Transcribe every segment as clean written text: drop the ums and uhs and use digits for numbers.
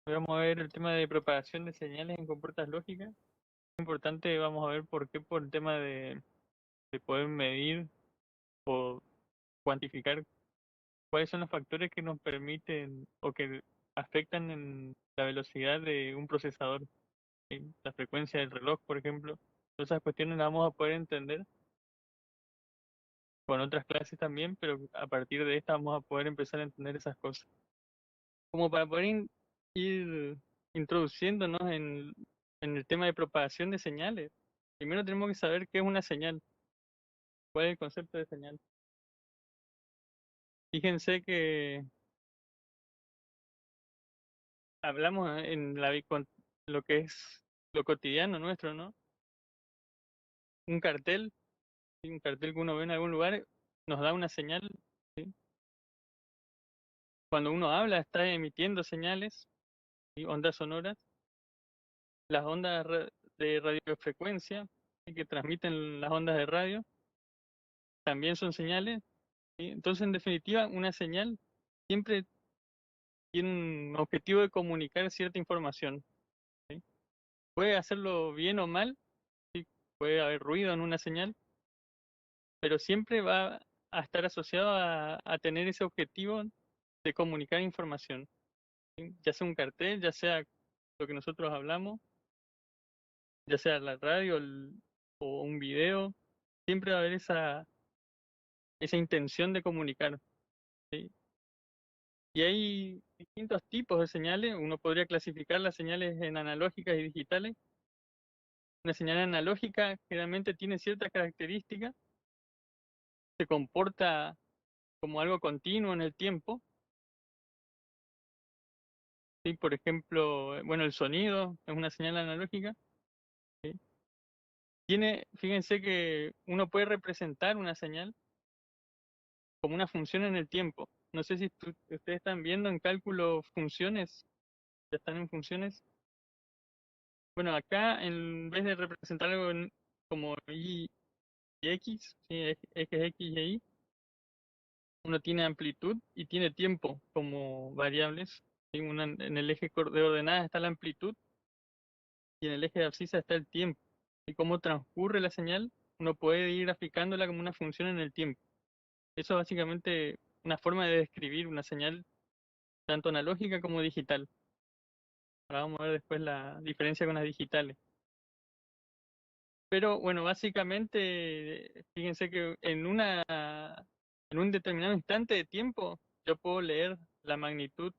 Vamos a ver el tema de propagación de señales en compuertas lógicas. Es importante, vamos a ver por qué, por el tema de poder medir o cuantificar cuáles son los factores que nos permiten o que afectan en la velocidad de un procesador, ¿sí? La frecuencia del reloj, por ejemplo. Todas esas cuestiones las vamos a poder entender con otras clases también, pero a partir de esta vamos a poder empezar a entender esas cosas. Como para poder ir introduciéndonos en el tema de propagación de señales, primero tenemos que saber qué es una señal, cuál es el concepto de señal. Fíjense que hablamos en con lo que es lo cotidiano nuestro, ¿no? Un cartel, ¿sí? Un cartel que uno ve en algún lugar nos da una señal, ¿sí? Cuando uno habla está emitiendo señales, ¿sí? Ondas sonoras, las ondas de radiofrecuencia, ¿sí? Que transmiten las ondas de radio, también son señales, ¿sí? Entonces, en definitiva, una señal siempre tiene un objetivo de comunicar cierta información, ¿sí? Puede hacerlo bien o mal, ¿sí? Puede haber ruido en una señal, pero siempre va a estar asociado a tener ese objetivo de comunicar información, ¿sí? Ya sea un cartel, ya sea lo que nosotros hablamos, ya sea la radio o un video, siempre va a haber esa intención de comunicar, ¿sí? Y hay distintos tipos de señales. Uno podría clasificar las señales en analógicas y digitales. Una señal analógica generalmente tiene ciertas características, se comporta como algo continuo en el tiempo, ¿sí? Por ejemplo, bueno, el sonido es una señal analógica, ¿sí? Fíjense que uno puede representar una señal como una función en el tiempo. No sé si ustedes están viendo en cálculo funciones, ya están en funciones. Bueno, acá en vez de representar algo como y X, sí, ejes X y Y, uno tiene amplitud y tiene tiempo como variables. ¿Sí? En el eje de ordenadas está la amplitud y en el eje de abscisa está el tiempo. Y cómo transcurre la señal, uno puede ir graficándola como una función en el tiempo. Eso es básicamente una forma de describir una señal tanto analógica como digital. Ahora vamos a ver después la diferencia con las digitales. Pero bueno, básicamente, fíjense que en un determinado instante de tiempo, yo puedo leer la magnitud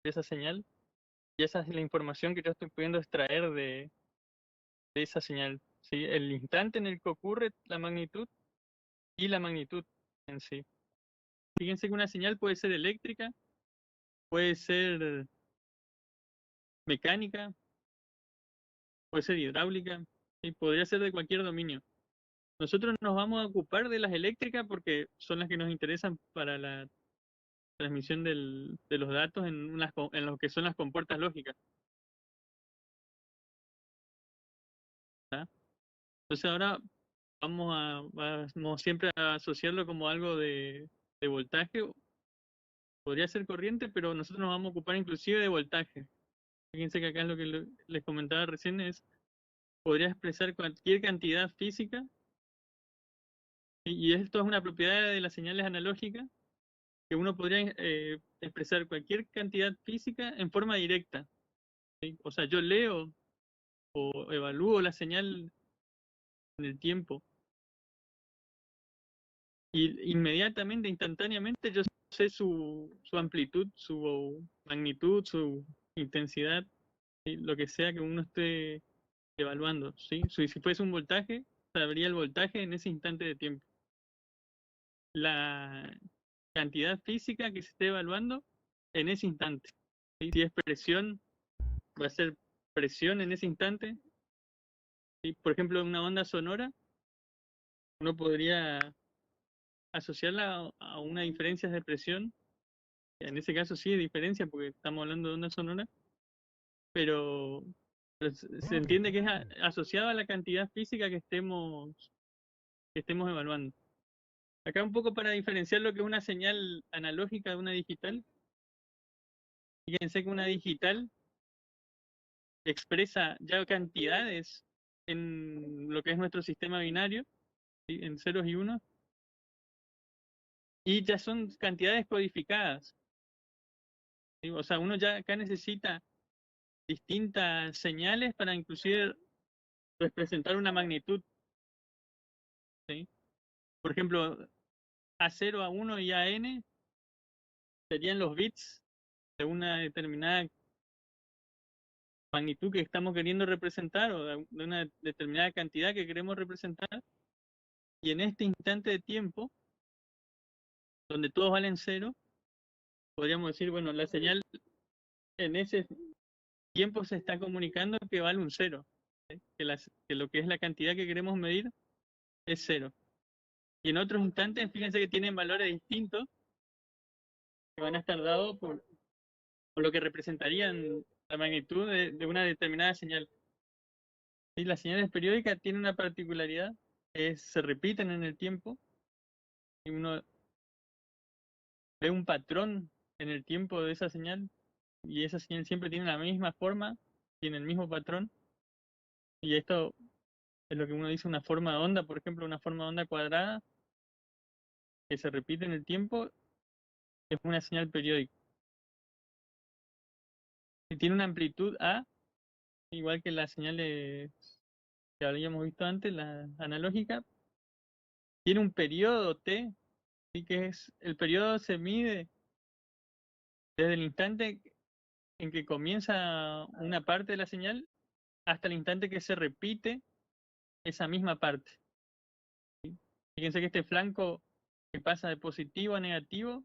de esa señal y esa es la información que yo estoy pudiendo extraer de esa señal, ¿sí? El instante en el que ocurre la magnitud y la magnitud en sí. Fíjense que una señal puede ser eléctrica, puede ser mecánica, puede ser hidráulica, y podría ser de cualquier dominio. Nosotros nos vamos a ocupar de las eléctricas porque son las que nos interesan para la transmisión de los datos en lo que son las compuertas lógicas, ¿tá? Entonces ahora vamos siempre a asociarlo como algo de voltaje. Podría ser corriente, pero nosotros nos vamos a ocupar inclusive de voltaje. Fíjense que acá es lo que les comentaba recién, podría expresar cualquier cantidad física, y esto es una propiedad de las señales analógicas, que uno podría expresar cualquier cantidad física en forma directa, ¿sí? O sea, yo leo o evalúo la señal en el tiempo y inmediatamente, instantáneamente, yo sé su amplitud, su magnitud, su intensidad, ¿sí? Lo que sea que uno esté evaluando, ¿sí? Si fuese un voltaje, sabría el voltaje en ese instante de tiempo. La cantidad física que se esté evaluando en ese instante, ¿sí? Si es presión, va a ser presión en ese instante, ¿sí? Por ejemplo, una onda sonora, uno podría asociarla a una diferencia de presión. En ese caso sí es diferencia porque estamos hablando de onda sonora, pero, pero se entiende que es asociado a la cantidad física que estemos evaluando. Acá un poco para diferenciar lo que es una señal analógica de una digital. Fíjense que una digital expresa ya cantidades en lo que es nuestro sistema binario, ¿sí? En ceros y unos, y ya son cantidades codificadas, ¿sí? O sea, uno ya acá necesita distintas señales para inclusive representar una magnitud, ¿sí? Por ejemplo, A0, A1 y AN serían los bits de una determinada magnitud que estamos queriendo representar o de una determinada cantidad que queremos representar. Y en este instante de tiempo, donde todos valen cero, podríamos decir, bueno, la señal en ese tiempo se está comunicando que vale un cero, ¿sí? Que lo que es la cantidad que queremos medir es cero. Y en otros instantes, fíjense que tienen valores distintos que van a estar dados por lo que representarían la magnitud de una determinada señal. Y las señales periódicas tienen una particularidad, que se repiten en el tiempo y uno ve un patrón en el tiempo de esa señal y esa señal siempre tiene la misma forma, tiene el mismo patrón y esto es lo que uno dice una forma de onda, por ejemplo, una forma de onda cuadrada que se repite en el tiempo es una señal periódica. Y tiene una amplitud A, igual que las señales que habíamos visto antes, la analógica, tiene un periodo T, ¿sí? Que es el periodo se mide desde el instante en que comienza una parte de la señal hasta el instante que se repite esa misma parte. ¿Sí? Fíjense que este flanco que pasa de positivo a negativo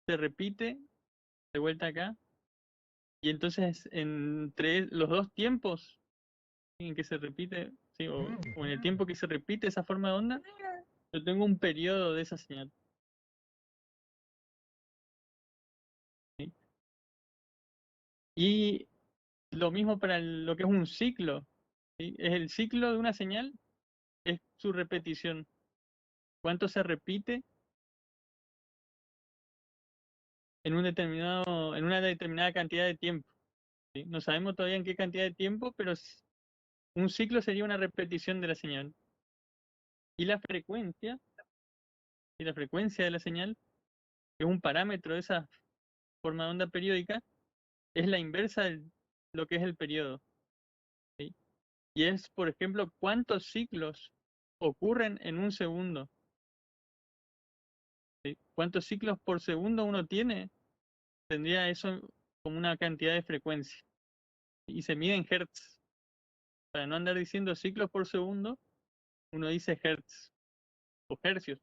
se repite de vuelta acá y entonces entre los dos tiempos en que se repite, ¿sí? O en el tiempo que se repite esa forma de onda, yo tengo un periodo de esa señal. ¿Sí? Y lo mismo para lo que es un ciclo. ¿Sí? Es el ciclo de una señal, es su repetición. ¿Cuánto se repite en un determinado, en una determinada cantidad de tiempo? ¿Sí? No sabemos todavía en qué cantidad de tiempo, pero un ciclo sería una repetición de la señal. Y la frecuencia de la señal, que es un parámetro de esa forma de onda periódica, es la inversa de lo que es el periodo. ¿Sí? Y es, por ejemplo, cuántos ciclos ocurren en un segundo. ¿Sí? ¿Cuántos ciclos por segundo uno tiene? Tendría eso como una cantidad de frecuencia. Y se mide en hertz. Para no andar diciendo ciclos por segundo, uno dice hertz o hercios.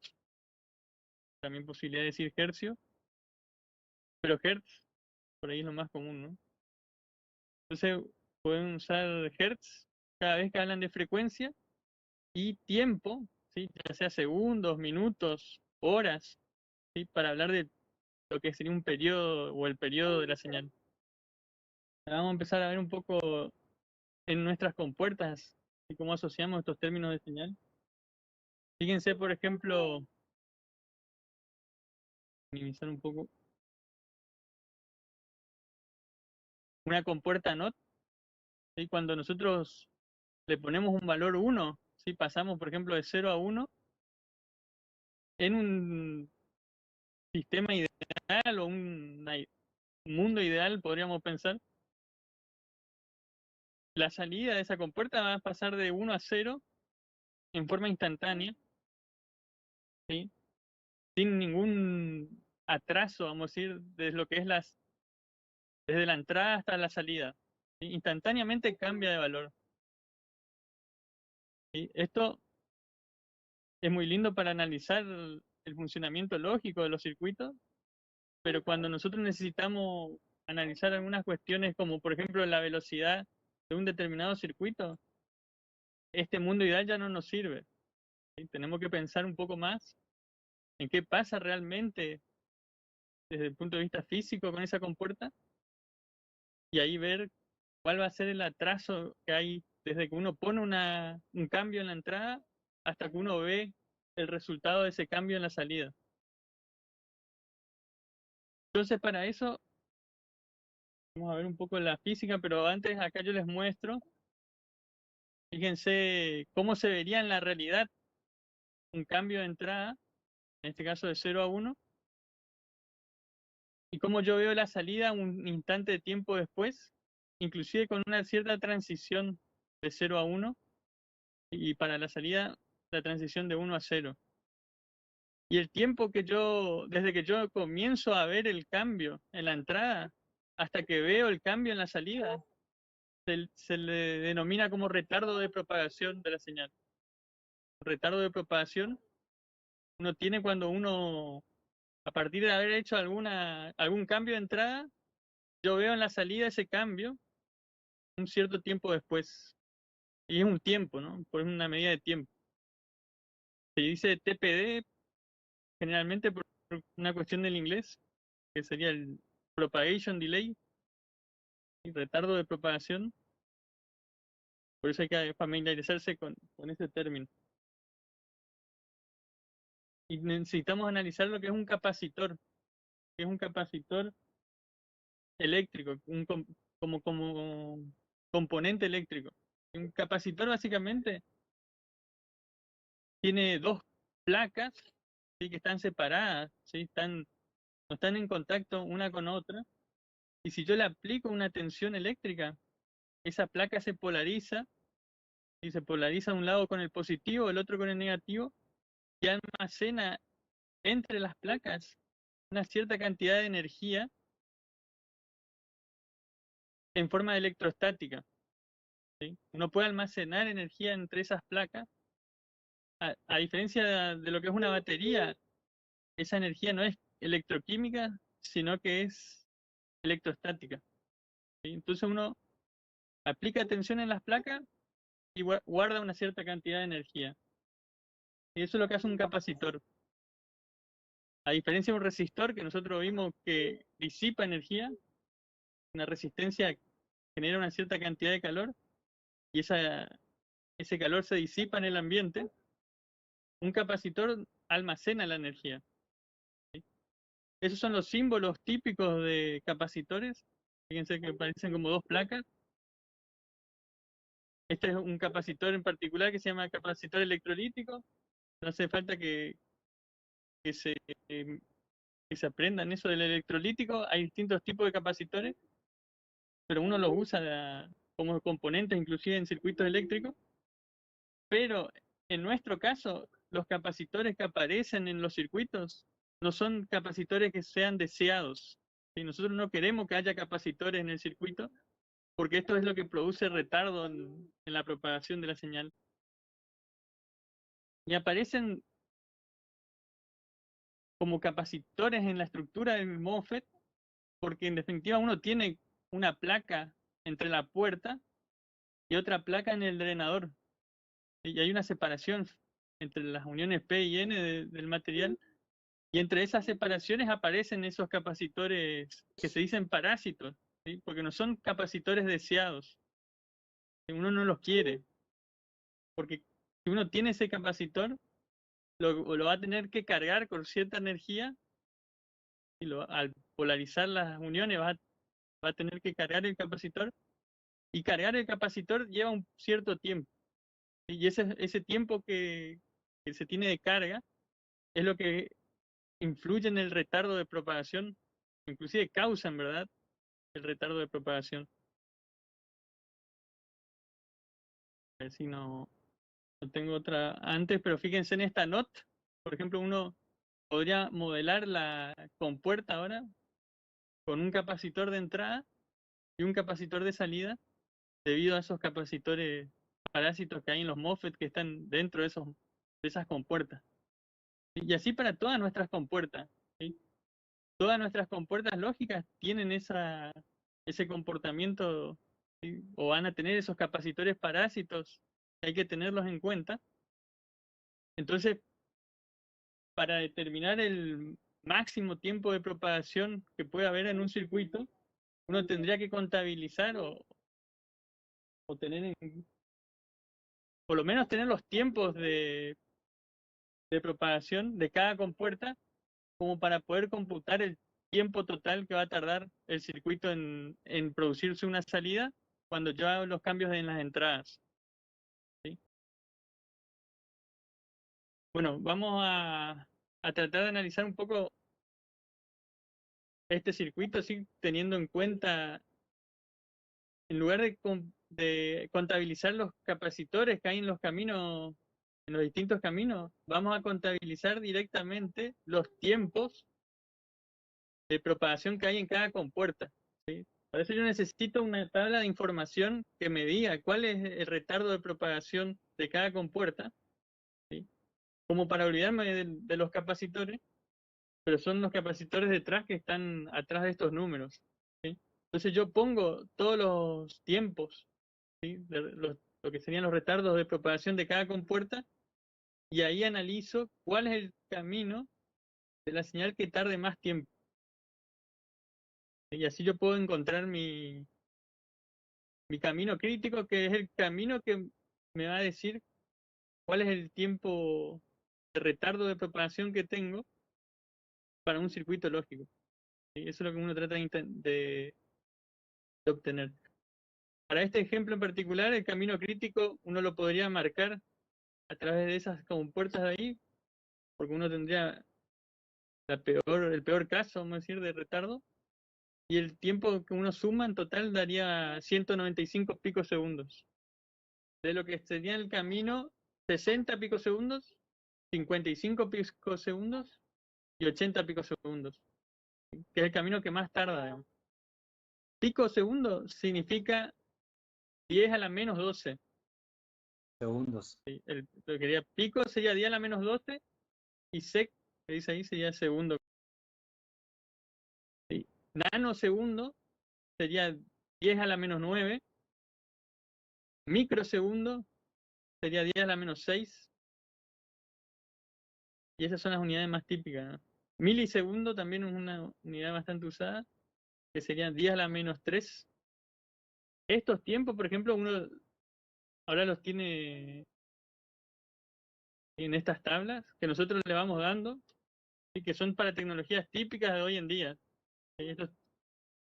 También posibilidad de decir hercio, pero hertz por ahí es lo más común, ¿no? Entonces pueden usar hertz cada vez que hablan de frecuencia y tiempo, ¿sí? Ya sea segundos, minutos, horas, ¿sí? Para hablar de lo que sería un periodo o el periodo de la señal. Vamos a empezar a ver un poco en nuestras compuertas y cómo asociamos estos términos de señal. Fíjense, por ejemplo, minimizar un poco, una compuerta NOT, ¿sí? Cuando nosotros le ponemos un valor 1, ¿sí? Pasamos, por ejemplo, de 0 a 1, en un sistema ideal o un mundo ideal, podríamos pensar, la salida de esa compuerta va a pasar de 1 a 0 en forma instantánea, ¿sí? Sin ningún atraso, vamos a decir, desde lo que es desde la entrada hasta la salida. ¿Sí? Instantáneamente cambia de valor. ¿Sí? Esto es muy lindo para analizar el funcionamiento lógico de los circuitos, pero cuando nosotros necesitamos analizar algunas cuestiones como por ejemplo la velocidad de un determinado circuito, este mundo ideal ya no nos sirve. ¿Sí? Tenemos que pensar un poco más en qué pasa realmente desde el punto de vista físico con esa compuerta y ahí ver cuál va a ser el atraso que hay desde que uno pone un cambio en la entrada hasta que uno ve el resultado de ese cambio en la salida. Entonces, para eso Vamos a ver un poco la física, pero antes acá yo les muestro, fíjense cómo se vería en la realidad un cambio de entrada, en este caso de 0 a 1, y cómo yo veo la salida un instante de tiempo después, inclusive con una cierta transición de 0 a 1, y para la salida la transición de 1 a 0. Y el tiempo que desde que yo comienzo a ver el cambio en la entrada hasta que veo el cambio en la salida, se le denomina como retardo de propagación de la señal. Retardo de propagación uno tiene cuando uno, a partir de haber hecho algún cambio de entrada, yo veo en la salida ese cambio un cierto tiempo después. Y es un tiempo, ¿no? Por una medida de tiempo. Se dice TPD generalmente por una cuestión del inglés, que sería el propagation delay, el retardo de propagación. Por eso hay que familiarizarse con ese término. Y necesitamos analizar lo que es un capacitor, que es un capacitor eléctrico, como componente eléctrico. Un capacitor básicamente tiene dos placas, ¿sí? Que están separadas, ¿sí? No están en contacto una con otra. Y si yo le aplico una tensión eléctrica, esa placa se polariza, y se polariza un lado con el positivo, el otro con el negativo, y almacena entre las placas una cierta cantidad de energía en forma de electrostática. ¿Sí? Uno puede almacenar energía entre esas placas. A diferencia de lo que es una batería, esa energía no es electroquímica, sino que es electrostática. ¿Sí? Entonces uno aplica tensión en las placas y guarda una cierta cantidad de energía. Y eso es lo que hace un capacitor. A diferencia de un resistor que nosotros vimos que disipa energía, una resistencia genera una cierta cantidad de calor y ese calor se disipa en el ambiente, un capacitor almacena la energía. ¿Sí? Esos son los símbolos típicos de capacitores. Fíjense que parecen como dos placas. Este es un capacitor en particular que se llama capacitor electrolítico. No hace falta que se, eh, que se aprendan eso del electrolítico. Hay distintos tipos de capacitores, pero uno los usa como componentes inclusive en circuitos eléctricos. Pero en nuestro caso, los capacitores que aparecen en los circuitos no son capacitores que sean deseados. ¿Sí? Nosotros no queremos que haya capacitores en el circuito porque esto es lo que produce retardo en la propagación de la señal. Y aparecen como capacitores en la estructura del MOSFET porque en definitiva uno tiene una placa entre la puerta y otra placa en el drenador. Y hay una separación entre las uniones P y N del material. Y entre esas separaciones aparecen esos capacitores que se dicen parásitos, ¿sí? Porque no son capacitores deseados. Uno no los quiere. Porque si uno tiene ese capacitor, lo va a tener que cargar con cierta energía y al polarizar las uniones va a tener que cargar el capacitor. Y cargar el capacitor lleva un cierto tiempo. Y ese tiempo que se tiene de carga es lo que influye en el retardo de propagación, inclusive causa, en verdad, el retardo de propagación. A ver si no tengo otra antes, pero fíjense en esta NOT. Por ejemplo, uno podría modelar la compuerta ahora con un capacitor de entrada y un capacitor de salida, debido a esos capacitores parásitos que hay en los MOSFET que están dentro de esas compuertas. Y así para todas nuestras compuertas. ¿Sí? Todas nuestras compuertas lógicas tienen ese comportamiento, ¿sí? O van a tener esos capacitores parásitos, hay que tenerlos en cuenta. Entonces, para determinar el máximo tiempo de propagación que puede haber en un circuito, uno tendría que contabilizar o tener, por lo menos tener los tiempos de propagación de cada compuerta como para poder computar tiempo total que va a tardar el circuito en producirse una salida cuando yo hago los cambios en las entradas. ¿Sí? Bueno, vamos a tratar de analizar un poco este circuito, ¿sí? Teniendo en cuenta, en lugar de contabilizar los capacitores que hay en los caminos, en los distintos caminos, vamos a contabilizar directamente los tiempos de propagación que hay en cada compuerta. ¿Sí? Para eso yo necesito una tabla de información que me diga cuál es el retardo de propagación de cada compuerta, ¿sí? Como para olvidarme de los capacitores, pero son los capacitores detrás que están atrás de estos números. ¿Sí? Entonces yo pongo todos los tiempos, ¿sí? Lo que serían los retardos de propagación de cada compuerta, y ahí analizo cuál es el camino de la señal que tarde más tiempo. Y así yo puedo encontrar mi camino crítico, que es el camino que me va a decir cuál es el tiempo de retardo de propagación que tengo para un circuito lógico. ¿Sí? Eso es lo que uno trata de obtener. Para este ejemplo en particular, el camino crítico uno lo podría marcar a través de esas compuertas de ahí, porque uno tendría el peor caso, vamos a decir, de retardo, y el tiempo que uno suma en total daría 195 picosegundos. De lo que sería el camino, 60 picosegundos, 55 picosegundos y 80 picosegundos, que es el camino que más tarda, digamos. Picosegundo significa 10 a la menos 12. Segundos. ¿Sí? Lo que quería pico sería 10 a la menos 12 y sec, que dice ahí, sería segundo. ¿Sí? Nanosegundo sería 10 a la menos 9. Microsegundo sería 10 a la menos 6. Y esas son las unidades más típicas, ¿no? Milisegundo también es una unidad bastante usada, que serían 10 a la menos 3. Estos tiempos, por ejemplo, uno ahora los tiene en estas tablas que nosotros le vamos dando y que son para tecnologías típicas de hoy en día. ¿Sí? Esto es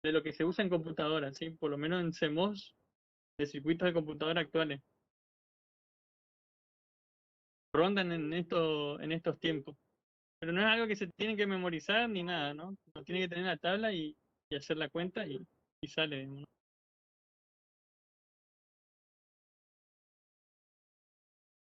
de lo que se usa en computadoras, ¿sí? Por lo menos en CMOS de circuitos de computadora actuales. Rondan en estos tiempos. Pero no es algo que se tiene que memorizar ni nada, ¿no? Uno tiene que tener la tabla y hacer la cuenta y sale, ¿no?